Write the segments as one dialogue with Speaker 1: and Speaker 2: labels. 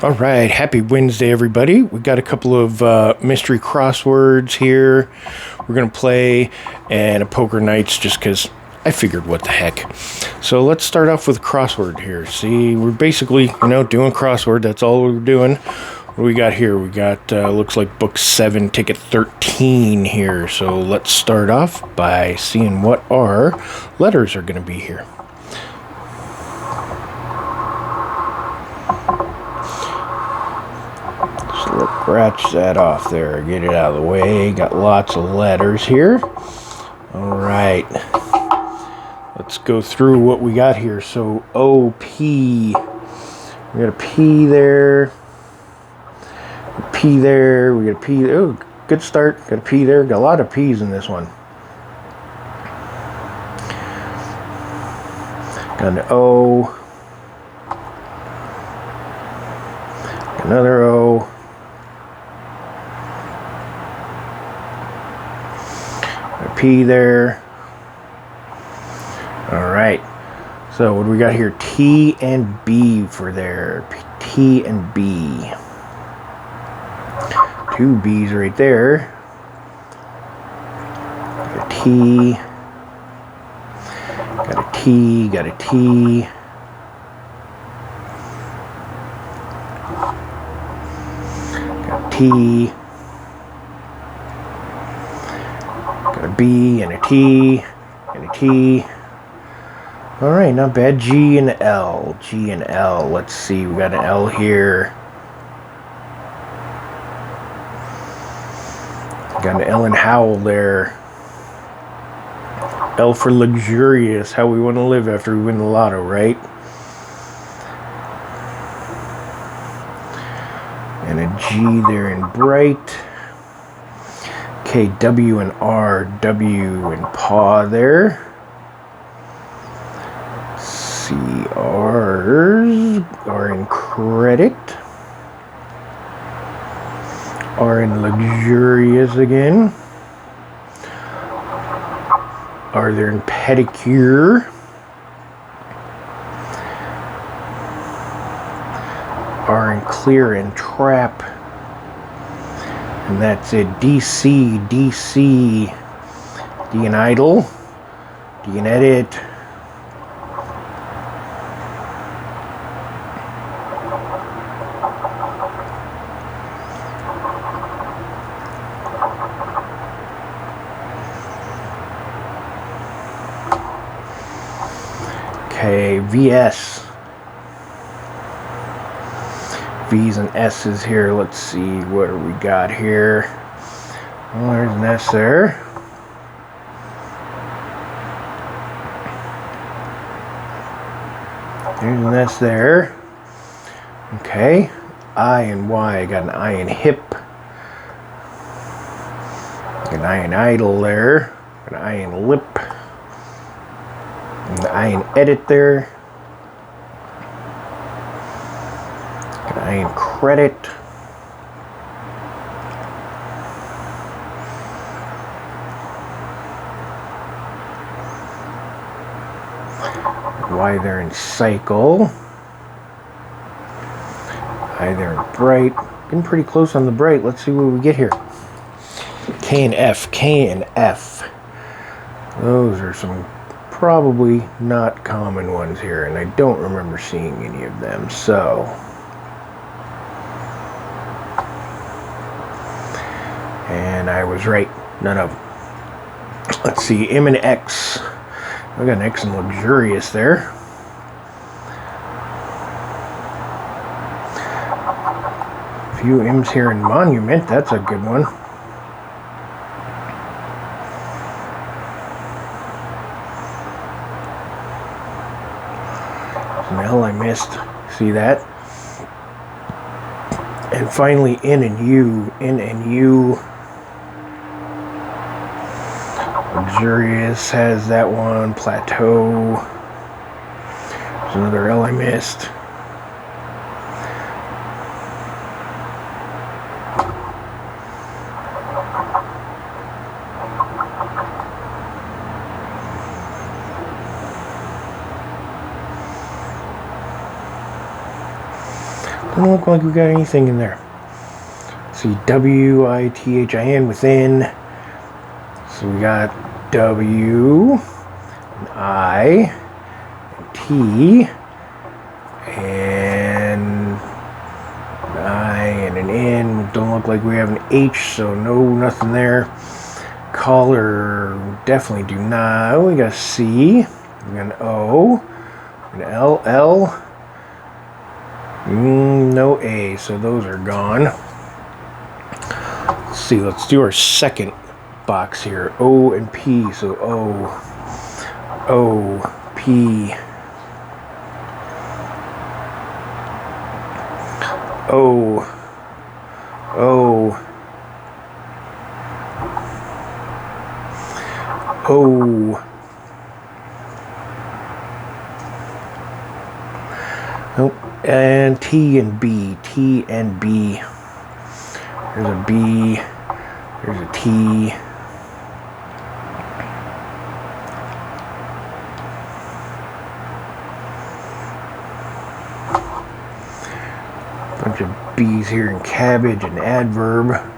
Speaker 1: All right, happy Wednesday, everybody. We got a couple of mystery crosswords here. We're gonna play and a poker nights just because I figured what the heck. So let's start off with a crossword here. See, we're basically doing crossword. That's all we're doing. What do we got here? We got looks like book 7, ticket 13 here. So let's start off by seeing what our letters are gonna be here. Scratch that off there, get it out of the way. Got lots of letters here. All right, let's go through what we got here. So O-P, we got a P there, a P there, we got a P. Oh, good start. Got a P there. Got a lot of P's in this one. Got an O, another O. P there. All right, so what do we got here? T and B for there. T and B. 2 B's right there. Got a T. Got a T. Got a T. Got a T. Got a B and a T and a T. All right, not bad. G and L. G and L. Let's see. We got an L here. Got an L in Howl there. L for luxurious. How we want to live after we win the lotto, right? And a G there in bright. Okay, W and R, W and paw there. C, R's are in credit. R in luxurious again. R there in pedicure. R in clear and trap. And that's it. DC, DC, D and idle, D and edit. Okay, VS. V's and S's here. Let's see what we got here. Well, there's an S there. There's an S there. Okay. I and Y. I got an I in hip. Got an I in idle there. Got an I in lip. And the I in edit there. I in credit. Y there in cycle. I there in bright. Getting pretty close on the bright. Let's see what we get here. K and F. K and F. Those are some probably not common ones here, and I don't remember seeing any of them. So and I was right, none of them. Let's see, M and X. I got an X in luxurious there. A few M's here in monument, that's a good one. There's an L I missed, see that? And finally, N and U, N and U. Luxurious has that one. Plateau. There's another L I missed. Doesn't look like we got anything in there. See, W-I-T-H-I-N within. So we got W, and I, and T, and an I, and an N. Don't look like we have an H, so no, nothing there. Color, definitely do not. We got a C, we got an O, an L, L. No A, so those are gone. Let's see, let's do our second box here. O and P, so O, P, O, nope, and T and B, T and B. There's a B, there's a T. Bunch of B's here in cabbage and adverb.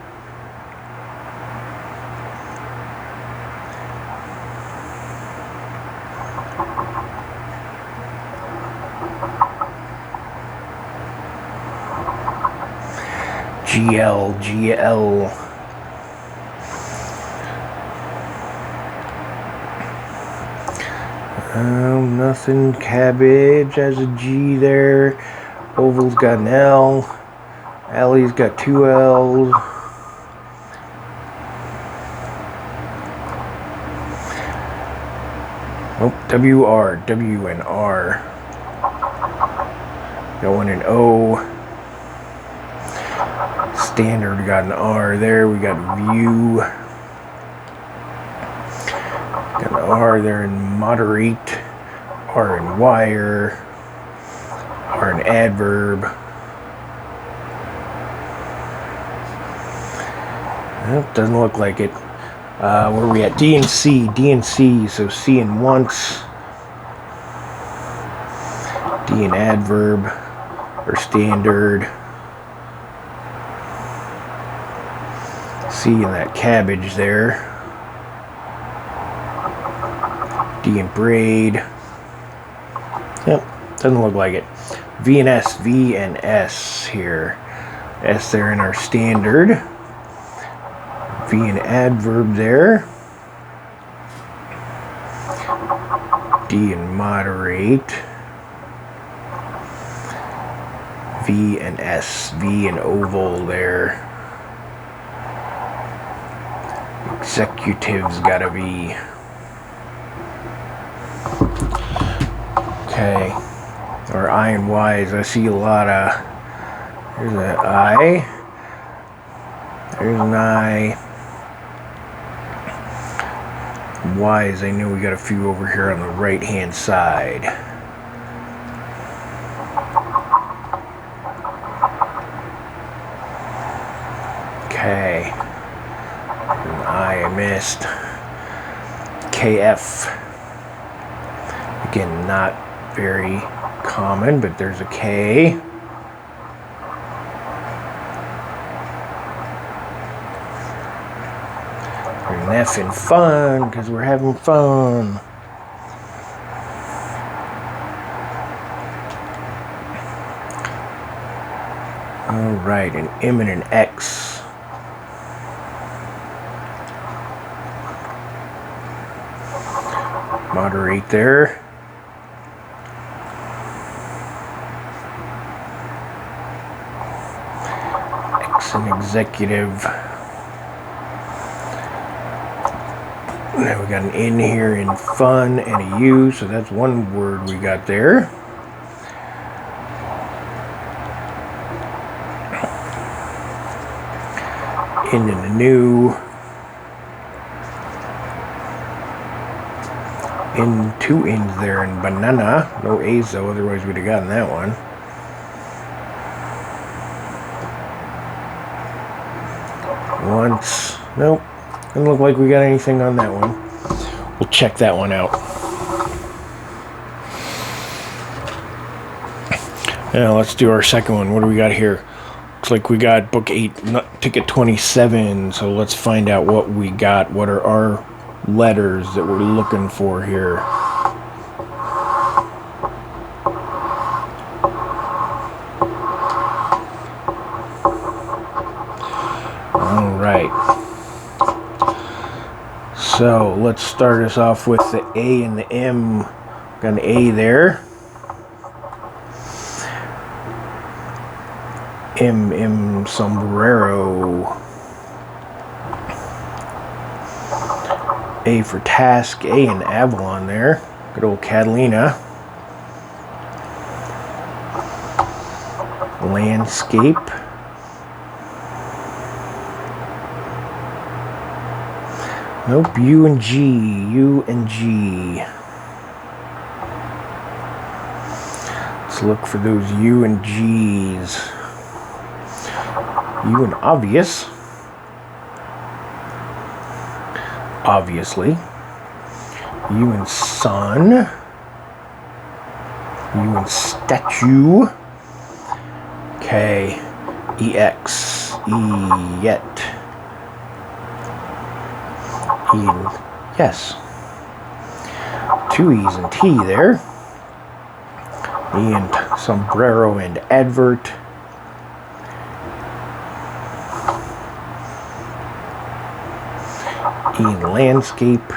Speaker 1: GL, GL. Nothing. Cabbage has a G there. Oval's got an L. Alley's got two L's. Nope, WR, W and R. Got one in O. Standard got an R there. We got view. Got an R there in moderate. R in wire. R in adverb. Nope, doesn't look like it. Where are we at? D and C. D and C. So C in once. D in adverb. Or standard. C in that cabbage there. D in braid. Yep, doesn't look like it. V and S, V and S here. S there in our standard. V in adverb there. D in moderate. V and S, V in oval there. Executive's got a V. Okay. Or I and Y's. I see a lot of. There's an I. There's an I. Y's. I know we got a few over here on the right hand side. Okay. An I missed. KF. Again, not very common, but there's a K. There's an F in fun, because we're having fun. Alright, an M and an X. Moderate there. X and executive. Now we got an N here in fun and a U, so that's one word we got there. N and a new. In two N's there in banana. No A's though, otherwise we'd have gotten that one. Once. Nope. Doesn't look like we got anything on that one. We'll check that one out. Now let's do our second one. What do we got here? Looks like we got book 8, ticket 27. So let's find out what we got. What are our letters that we're looking for here? All right. So let's start us off with the A and the M. Got an A there. M sombrero. A for task. A and Avalon there. Good old Catalina. Landscape. Nope, U and G. U and G. Let's look for those U and G's. U and obvious. Obviously. U and sun. U and statue. Okay. EX. Yet. E and yes. 2 E's and T there. E and sombrero and advert. E and landscape.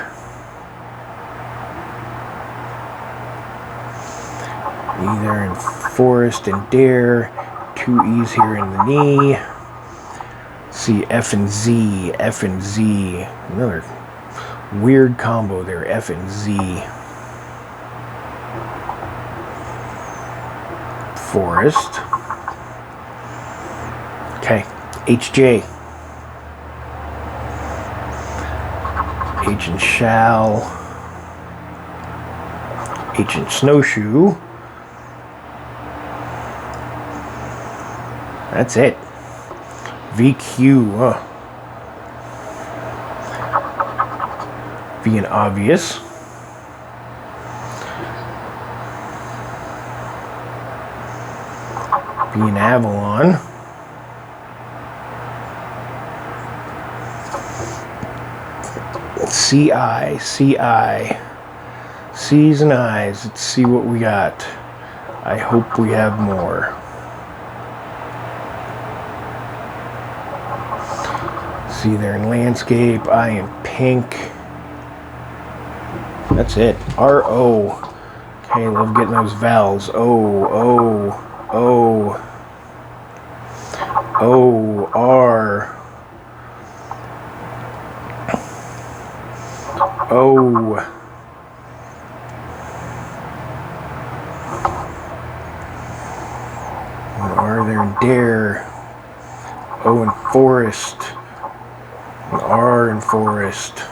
Speaker 1: E there in forest and dare. 2 E's here in the knee. C, F and Z. F and Z. Another weird combo there. F and Z. Forest. Okay. HJ. H and shall. H and snowshoe. That's it. VQ. V and obvious. V and Avalon. CI. C's and I's. Let's see what we got. I hope we have more. C there in landscape. I in pink. That's it. R-O. Okay, love getting those vowels. O, R. O. R there in dare. O in forest. And R in forest.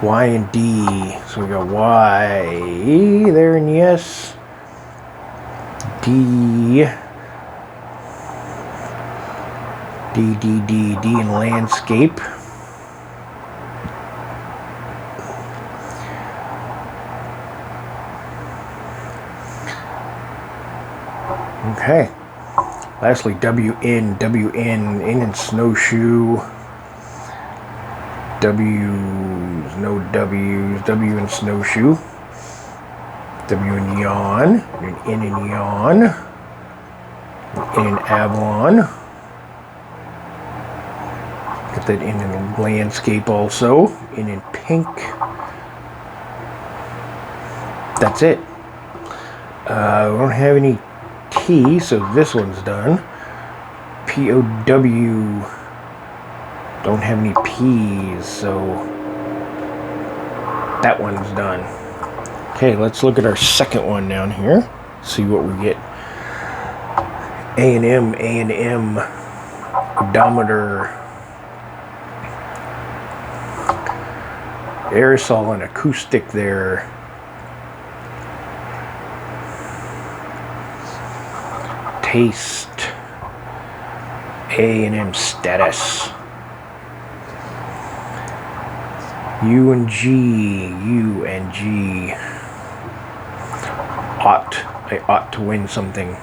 Speaker 1: Y and D. So we got Y there in yes. D. D in landscape. Okay. Lastly, WN N in snowshoe. W's, no W's, W in snowshoe. W in yawn, and N in yawn. N in Avalon. Got that N in landscape also. N in pink. That's it. We don't have any T, so this one's done. POW. Don't have any P's, so that one's done. Okay, let's look at our second one down here. See what we get. A&M, odometer, aerosol and acoustic there. Taste, A&M status. U and G. I ought to win something.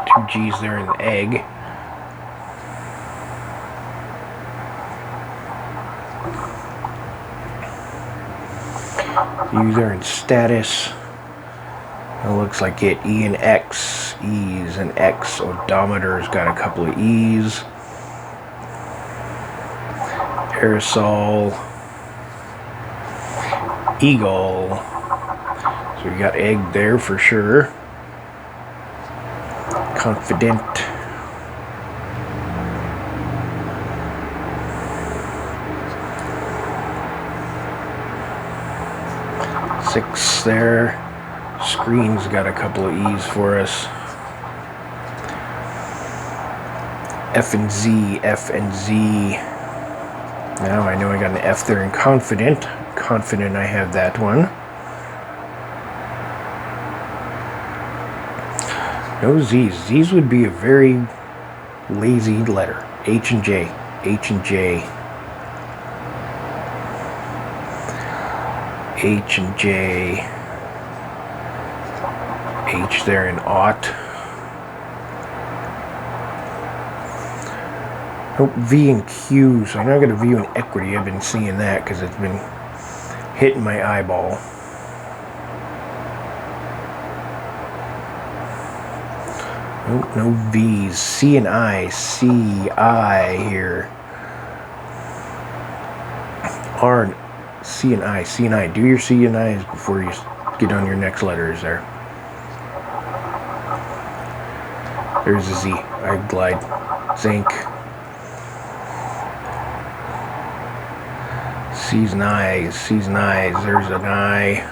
Speaker 1: Two G's there in the egg. U there in status. It looks like it. E and X. E's and X. Odometer's got a couple of E's. Aerosol. Eagle. So we got egg there for sure. Confident. Six there. Screen's got a couple of E's for us. F and Z, F and Z. Now I know I got an F there in confident. Confident I have that one. No Z's. Z's would be a very lazy letter. H and J. H and J. H and J. H there in ought. Nope, V and Q. So I know I got a V in equity. I've been seeing that because it's been hitting my eyeball. Nope, no V's. C and I. C, I here. R and C and I. C and I. Do your C and I's before you get on your next letters there. There's a Z. I glide. Zinc. C's and I's. C's and I's. There's an I.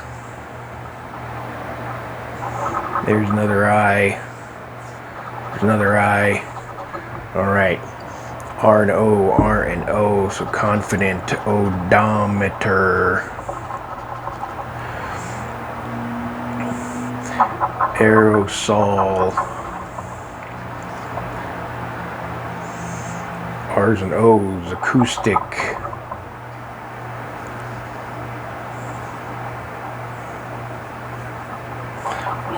Speaker 1: There's another I. There's another I. Alright. R and O. R and O. So confident. Odometer. Aerosol. R's and O's. Acoustic.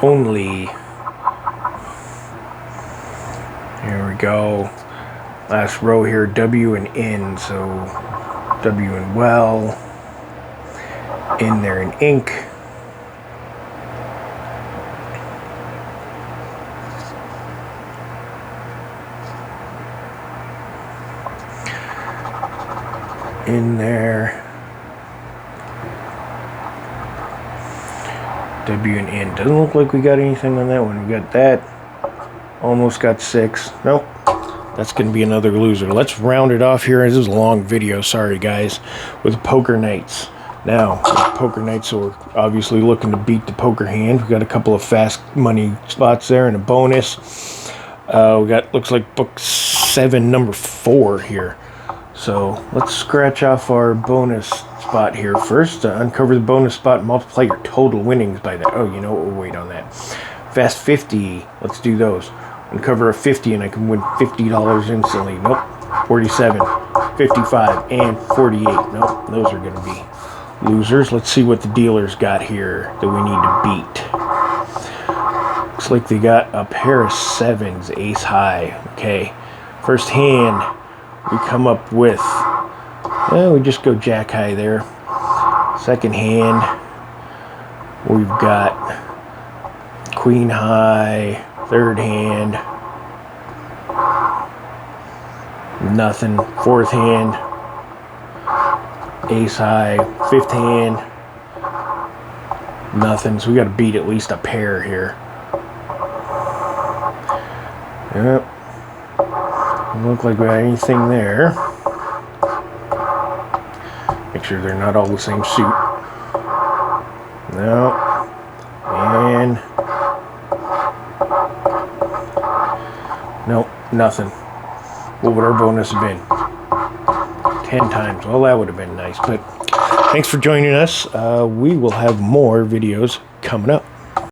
Speaker 1: Only. Here we go. Last row here, W and N. So W and well. In there in ink. In there. W and N. Doesn't look like we got anything on that one. We got that. Almost got 6. Nope. That's going to be another loser. Let's round it off here. This is a long video. Sorry, guys. With Poker Nights. Now, with Poker Nights, so we're obviously looking to beat the poker hand. We got a couple of fast money spots there and a bonus. We got, looks like book 7, number 4 here. So let's scratch off our bonus spot here first. Uncover the bonus spot and multiply your total winnings by that. Oh, you know what? We'll wait on that. Fast 50. Let's do those. Uncover a 50 and I can win $50 instantly. Nope. 47, 55, and 48. Nope. Those are going to be losers. Let's see what the dealer's got here that we need to beat. Looks like they got a pair of 7s, ace high. Okay. First hand. We come up with, we just go jack high there. Second hand, we've got queen high. Third hand, nothing. Fourth hand, ace high. Fifth hand, nothing. So we got to beat at least a pair here. Yep. Doesn't look like we got anything there. Make sure they're not all the same suit. No. And nope, nothing. What would our bonus have been? 10 times. Well, that would have been nice. But thanks for joining us. We will have more videos coming up.